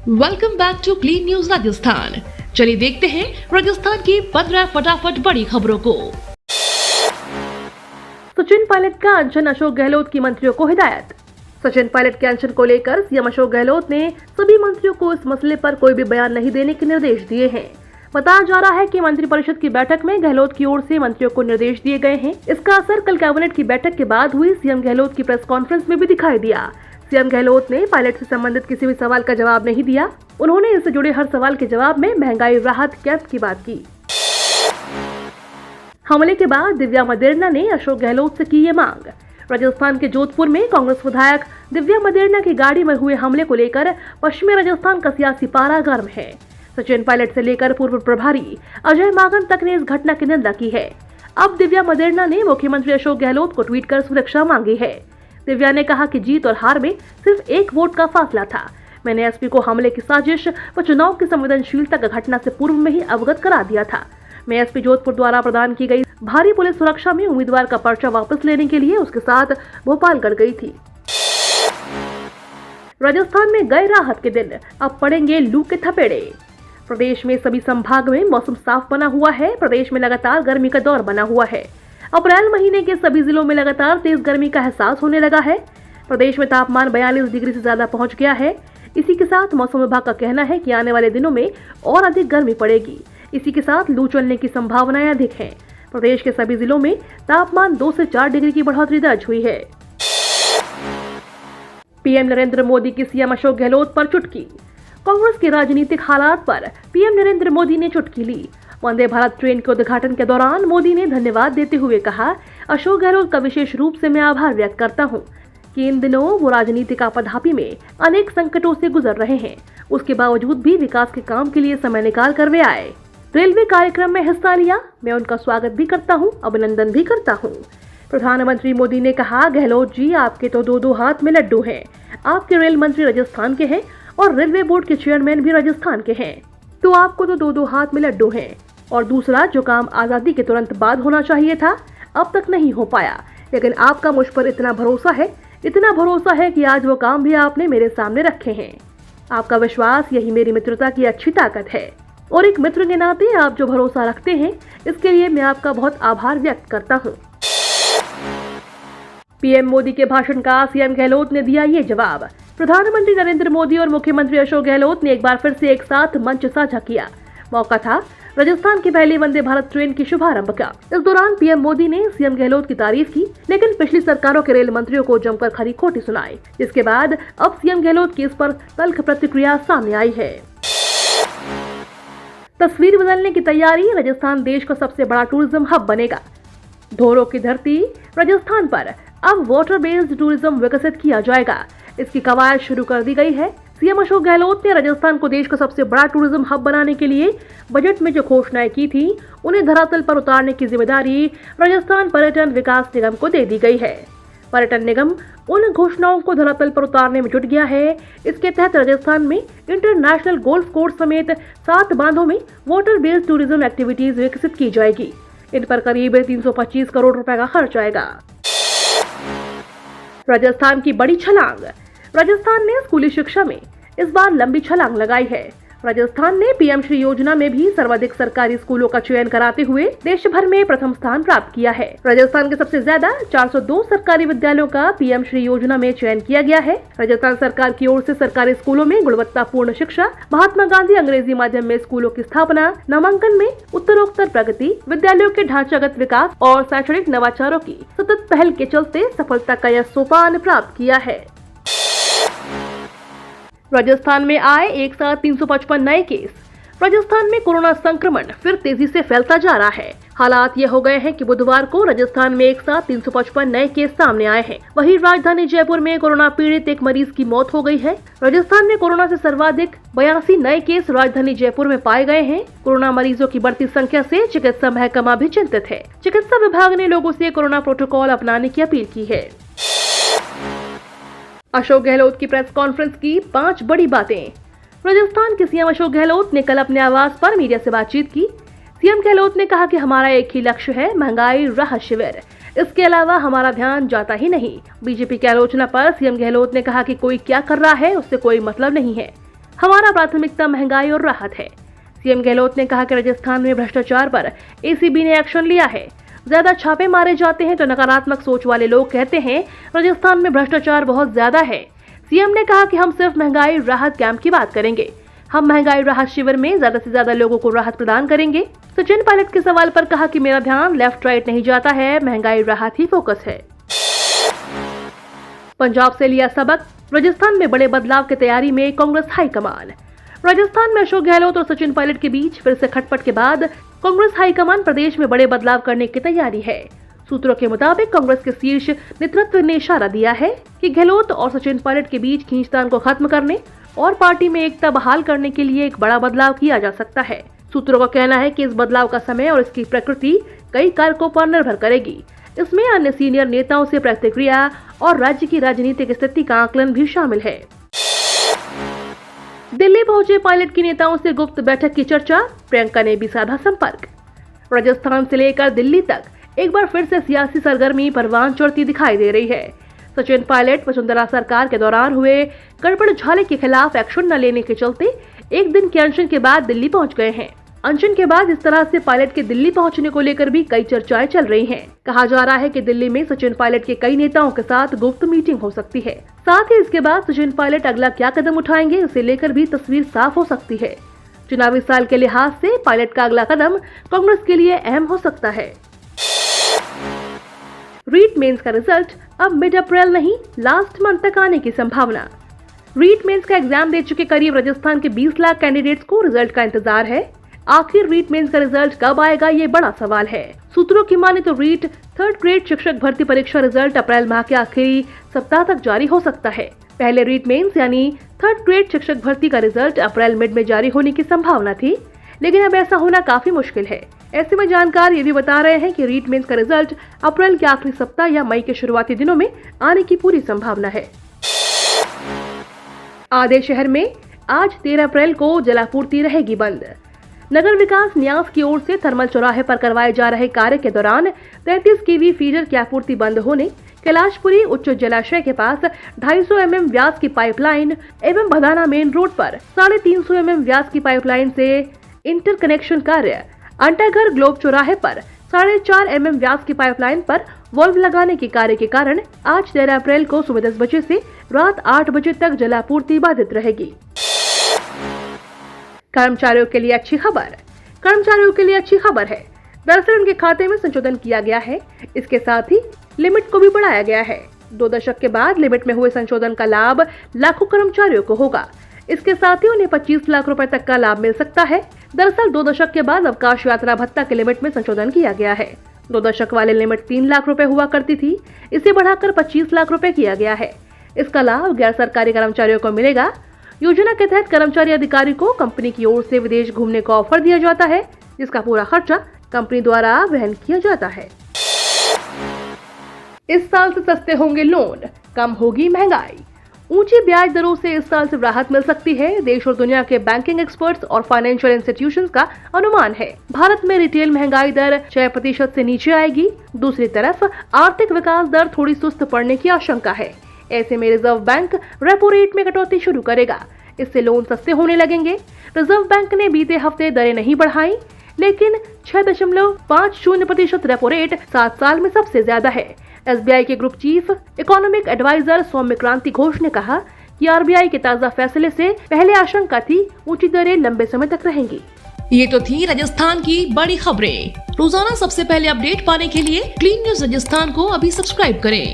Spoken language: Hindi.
Welcome back to clean news Rajasthan. चलिए देखते हैं राजस्थान की 15 फटाफट बड़ी खबरों को। सचिन पायलट का अनशन, अशोक गहलोत की मंत्रियों को हिदायत। सचिन पायलट के अनशन को लेकर सीएम अशोक गहलोत ने सभी मंत्रियों को इस मसले पर कोई भी बयान नहीं देने के निर्देश दिए हैं। बताया जा रहा है कि मंत्रिपरिषद की बैठक में गहलोत की ओर से मंत्रियों को निर्देश दिए गए हैं। इसका असर कल कैबिनेट की बैठक के बाद हुई सीएम गहलोत की प्रेस कॉन्फ्रेंस में भी दिखाई दिया। सीएम गहलोत ने पायलट से संबंधित किसी भी सवाल का जवाब नहीं दिया। उन्होंने इससे जुड़े हर सवाल के जवाब में महंगाई राहत कैंप की बात की। हमले के बाद दिव्या मदेरणा ने अशोक गहलोत से की ये मांग। राजस्थान के जोधपुर में कांग्रेस विधायक दिव्या मदेरणा की गाड़ी में हुए हमले को लेकर पश्चिमी राजस्थान का सियासी पारा गर्म है। सचिन पायलट से लेकर पूर्व प्रभारी अजय माकन तक ने इस घटना की निंदा की है। अब दिव्या मदेरणा ने मुख्यमंत्री अशोक गहलोत को ट्वीट कर सुरक्षा मांगी है। दिव्या ने कहा कि जीत और हार में सिर्फ एक वोट का फासला था। मैंने एसपी को हमले की साजिश व चुनाव की संवेदनशीलता की घटना से पूर्व में ही अवगत करा दिया था। मैं एसपी जोधपुर द्वारा प्रदान की गई भारी पुलिस सुरक्षा में उम्मीदवार का पर्चा वापस लेने के लिए उसके साथ भोपालगढ़ गई थी। राजस्थान में गए राहत के दिन, अब पड़ेंगे लू के थपेड़े। प्रदेश में सभी संभाग में मौसम साफ बना हुआ है। प्रदेश में लगातार गर्मी का दौर बना हुआ है। अप्रैल महीने के सभी जिलों में लगातार तेज गर्मी का एहसास होने लगा है। प्रदेश में तापमान 42 डिग्री से ज्यादा पहुंच गया है। इसी के साथ मौसम विभाग का कहना है कि आने वाले दिनों में और अधिक गर्मी पड़ेगी। इसी के साथ लू चलने की संभावनाएं अधिक हैं। प्रदेश के सभी जिलों में तापमान 2 से 4 डिग्री की बढ़ोतरी दर्ज हुई है। पीएम नरेंद्र मोदी की सीएम अशोक गहलोत पर चुटकी। कांग्रेस के राजनीतिक हालात पर पीएम नरेंद्र मोदी ने चुटकी ली। वंदे भारत ट्रेन के उद्घाटन के दौरान मोदी ने धन्यवाद देते हुए कहा, अशोक गहलोत का विशेष रूप से मैं आभार व्यक्त करता हूं कि इन दिनों वो राजनीतिक आपाधापी में अनेक संकटों से गुजर रहे हैं। उसके बावजूद भी विकास के काम के लिए समय निकाल कर वे आए, रेलवे कार्यक्रम में हिस्सा लिया। मैं उनका स्वागत भी करता हूं, अभिनंदन भी करता हूं। प्रधानमंत्री मोदी ने कहा, गहलोत जी आपके तो दो हाथ में लड्डू हैं। आपके रेल मंत्री राजस्थान के हैं और रेलवे बोर्ड के चेयरमैन भी राजस्थान के हैं, तो आपको तो दो हाथ में लड्डू हैं। और दूसरा, जो काम आजादी के तुरंत बाद होना चाहिए था अब तक नहीं हो पाया, लेकिन आपका मुझ पर इतना भरोसा है कि आज वो काम भी आपने मेरे सामने रखे हैं। आपका विश्वास, यही मेरी मित्रता की अच्छी ताकत है। और एक मित्र के नाते आप जो भरोसा रखते हैं, इसके लिए मैं आपका बहुत आभार व्यक्त करता हूँ। पीएम मोदी के भाषण का सीएम गहलोत ने दिया ये जवाब। प्रधानमंत्री नरेंद्र मोदी और मुख्यमंत्री अशोक गहलोत ने एक बार फिर से एक साथ मंच साझा किया। मौका था राजस्थान की पहली वंदे भारत ट्रेन की शुभारंभ का। इस दौरान पीएम मोदी ने सीएम गहलोत की तारीफ की, लेकिन पिछली सरकारों के रेल मंत्रियों को जमकर खरी खोटी सुनाई। जिसके बाद अब सीएम गहलोत की इस पर तल्ख प्रतिक्रिया सामने आई है। तस्वीर बदलने की तैयारी, राजस्थान देश का सबसे बड़ा टूरिज्म हब बनेगा। धोरों की धरती राजस्थान पर अब वाटर बेस्ड टूरिज्म विकसित किया जाएगा। इसकी कवायद शुरू कर दी गई है। सीएम अशोक गहलोत ने राजस्थान को देश का सबसे बड़ा टूरिज्म हब बनाने के लिए बजट में जो घोषणाएं की थी, उन्हें धरातल पर उतारने की जिम्मेदारी राजस्थान पर्यटन विकास निगम को दे दी गई है। पर्यटन निगम उन घोषणाओं को धरातल पर उतारने में जुट गया है। इसके तहत राजस्थान में इंटरनेशनल गोल्फ कोर्स समेत 7 बांधों में वाटर बेस्ड टूरिज्म एक्टिविटीज विकसित की जाएगी। इन पर करीब 325 करोड़ रुपए का खर्च आएगा। राजस्थान की बड़ी छलांग। राजस्थान ने स्कूली शिक्षा में इस बार लंबी छलांग लगाई है। राजस्थान ने पीएम श्री योजना में भी सर्वाधिक सरकारी स्कूलों का चयन कराते हुए देश भर में प्रथम स्थान प्राप्त किया है। राजस्थान के सबसे ज्यादा 402 सरकारी विद्यालयों का पीएम श्री योजना में चयन किया गया है। राजस्थान सरकार की ओर से सरकारी स्कूलों में गुणवत्तापूर्ण शिक्षा, महात्मा गांधी अंग्रेजी माध्यम में स्कूलों की स्थापना, नामांकन में उत्तरोत्तर प्रगति, विद्यालयों के ढांचागत विकास और शैक्षणिक नवाचारों की सतत पहल के चलते सफलता का यह सोपान प्राप्त किया है। राजस्थान में आए एक साथ 355 नए केस। राजस्थान में कोरोना संक्रमण फिर तेजी से फैलता जा रहा है। हालात ये हो गए हैं कि बुधवार को राजस्थान में एक साथ 355 नए केस सामने आए हैं। वहीं राजधानी जयपुर में कोरोना पीड़ित एक मरीज की मौत हो गई है। राजस्थान में कोरोना से सर्वाधिक 82 नए केस राजधानी जयपुर में पाए गए हैं। कोरोना मरीजों की बढ़ती संख्या से चिकित्सा महकमा भी चिंतित है। चिकित्सा विभाग ने लोगों से कोरोना प्रोटोकॉल अपनाने की अपील की है। अशोक गहलोत की प्रेस कॉन्फ्रेंस की 5 बड़ी बातें। राजस्थान के सीएम अशोक गहलोत ने कल अपने आवास पर मीडिया से बातचीत की। सीएम गहलोत ने कहा कि हमारा एक ही लक्ष्य है, महंगाई राहत शिविर। इसके अलावा हमारा ध्यान जाता ही नहीं। बीजेपी की आलोचना पर सीएम गहलोत ने कहा कि कोई क्या कर रहा है उससे कोई मतलब नहीं है। हमारा प्राथमिकता महंगाई और राहत है। सीएम गहलोत ने कहा कि राजस्थान में भ्रष्टाचार पर एसीबी ने एक्शन लिया है। ज्यादा छापे मारे जाते हैं तो नकारात्मक सोच वाले लोग कहते हैं राजस्थान में भ्रष्टाचार बहुत ज्यादा है। सीएम ने कहा कि हम सिर्फ महंगाई राहत कैंप की बात करेंगे। हम महंगाई राहत शिविर में ज्यादा से ज्यादा लोगों को राहत प्रदान करेंगे। सचिन पायलट के सवाल पर कहा कि मेरा ध्यान लेफ्ट राइट नहीं जाता है, महंगाई राहत ही फोकस है। पंजाब से लिया सबक, राजस्थान में बड़े बदलाव की तैयारी में कांग्रेस हाईकमान। राजस्थान में अशोक गहलोत और सचिन पायलट के बीच फिर से खटपट के बाद कांग्रेस हाईकमान प्रदेश में बड़े बदलाव करने की तैयारी है। सूत्रों के मुताबिक कांग्रेस के शीर्ष नेतृत्व ने इशारा दिया है कि गहलोत और सचिन पायलट के बीच खींचतान को खत्म करने और पार्टी में एकता बहाल करने के लिए एक बड़ा बदलाव किया जा सकता है। सूत्रों का कहना है कि इस बदलाव का समय और इसकी प्रकृति कई कारकों पर निर्भर करेगी। इसमें अन्य सीनियर नेताओं से प्रतिक्रिया और राज्य की राजनीतिक स्थिति का आकलन भी शामिल है। दिल्ली पहुंचे पायलट की नेताओं से गुप्त बैठक की चर्चा, प्रियंका ने भी साधा संपर्क। राजस्थान से लेकर दिल्ली तक एक बार फिर से सियासी सरगर्मी परवान चढ़ती दिखाई दे रही है। सचिन पायलट वसुंधरा सरकार के दौरान हुए गड़बड़ घोटाले के खिलाफ एक्शन न लेने के चलते एक दिन के अनशन के बाद दिल्ली पहुंच गए हैं। अनशन के बाद इस तरह से पायलट के दिल्ली पहुंचने को लेकर भी कई चर्चाएं चल रही हैं। कहा जा रहा है कि दिल्ली में सचिन पायलट के कई नेताओं के साथ गुप्त मीटिंग हो सकती है। साथ ही इसके बाद सचिन पायलट अगला क्या कदम उठाएंगे, इसे लेकर भी तस्वीर साफ हो सकती है। चुनावी साल के लिहाज से पायलट का अगला कदम कांग्रेस के लिए अहम हो सकता है। रीट मेंस का रिजल्ट अब मिड अप्रैल नहीं, लास्ट मंथ तक आने की संभावना। रीट मेंस का एग्जाम दे चुके करीब राजस्थान के 20 लाख कैंडिडेट्स को रिजल्ट का इंतजार है। आखिर रीट मेंस का रिजल्ट कब आएगा, ये बड़ा सवाल है। सूत्रों की माने तो रीट 3rd ग्रेड शिक्षक भर्ती परीक्षा रिजल्ट अप्रैल माह के आखिरी सप्ताह तक जारी हो सकता है। पहले रीट मेंस यानी 3rd ग्रेड शिक्षक भर्ती का रिजल्ट अप्रैल मिड में जारी होने की संभावना थी, लेकिन अब ऐसा होना काफी मुश्किल है। ऐसे में जानकार ये भी बता रहे हैं कि रीट मेंस का रिजल्ट अप्रैल के आखिरी सप्ताह या मई के शुरुआती दिनों में आने की पूरी संभावना है। आधे शहर में आज 13 अप्रैल को जलापूर्ति रहेगी बंद। नगर विकास न्यास की ओर से थर्मल चौराहे पर करवाए जा रहे कार्य के दौरान 33 केवी फीडर की आपूर्ति बंद होने, कैलाशपुरी उच्च जलाशय के पास 250 mm व्यास की पाइपलाइन एवं भदाना मेन रोड पर 350 mm व्यास की पाइपलाइन से इंटरकनेक्शन कार्य, अंटाघर ग्लोब चौराहे पर 4.5 mm व्यास की पाइपलाइन पर वॉल्व लगाने के कार्य के कारण आज 13 अप्रैल को सुबह 10 बजे से रात 8 बजे तक जलापूर्ति बाधित रहेगी। कर्मचारियों के लिए अच्छी खबर। कर्मचारियों के लिए अच्छी खबर है। दरअसल उनके खाते में संशोधन किया गया है। इसके साथ ही लिमिट को भी बढ़ाया गया है। 2 दशक के बाद लिमिट में हुए संशोधन का लाभ लाखों कर्मचारियों को होगा। इसके साथ ही उन्हें 25 लाख रुपए तक का लाभ मिल सकता है। दरअसल 2 दशक के बाद अवकाश यात्रा भत्ता के लिमिट में संशोधन किया गया है। 2 दशक वाले लिमिट 3 लाख रुपए हुआ करती थी, इसे बढ़ाकर 25 लाख रुपए किया गया है। इसका लाभ गैर सरकारी कर्मचारियों को मिलेगा। योजना के तहत कर्मचारी अधिकारी को कंपनी की ओर से विदेश घूमने का ऑफर दिया जाता है, जिसका पूरा खर्चा कंपनी द्वारा वहन किया जाता है। इस साल से सस्ते होंगे लोन, कम होगी महंगाई। ऊंची ब्याज दरों से इस साल से राहत मिल सकती है। देश और दुनिया के बैंकिंग एक्सपर्ट्स और फाइनेंशियल इंस्टीट्यूशंस का अनुमान है भारत में रिटेल महंगाई दर 6% से नीचे आएगी। दूसरी तरफ आर्थिक विकास दर थोड़ी सुस्त पड़ने की आशंका है। ऐसे में रिजर्व बैंक रेपो रेट में कटौती शुरू करेगा। इससे लोन सस्ते होने लगेंगे। रिजर्व बैंक ने बीते हफ्ते दरें नहीं बढ़ाई, लेकिन 6.50% रेपो रेट 7 साल में सबसे ज्यादा है। एसबीआई के ग्रुप चीफ इकोनॉमिक एडवाइजर सौम्य क्रांति घोष ने कहा कि आरबीआई के ताजा फैसले से पहले आशंका थी ऊंची दरें लंबे समय तक रहेंगी। ये तो थी राजस्थान की बड़ी खबरें। रोजाना सबसे पहले अपडेट पाने के लिए क्लीन न्यूज राजस्थान को अभी सब्सक्राइब करें।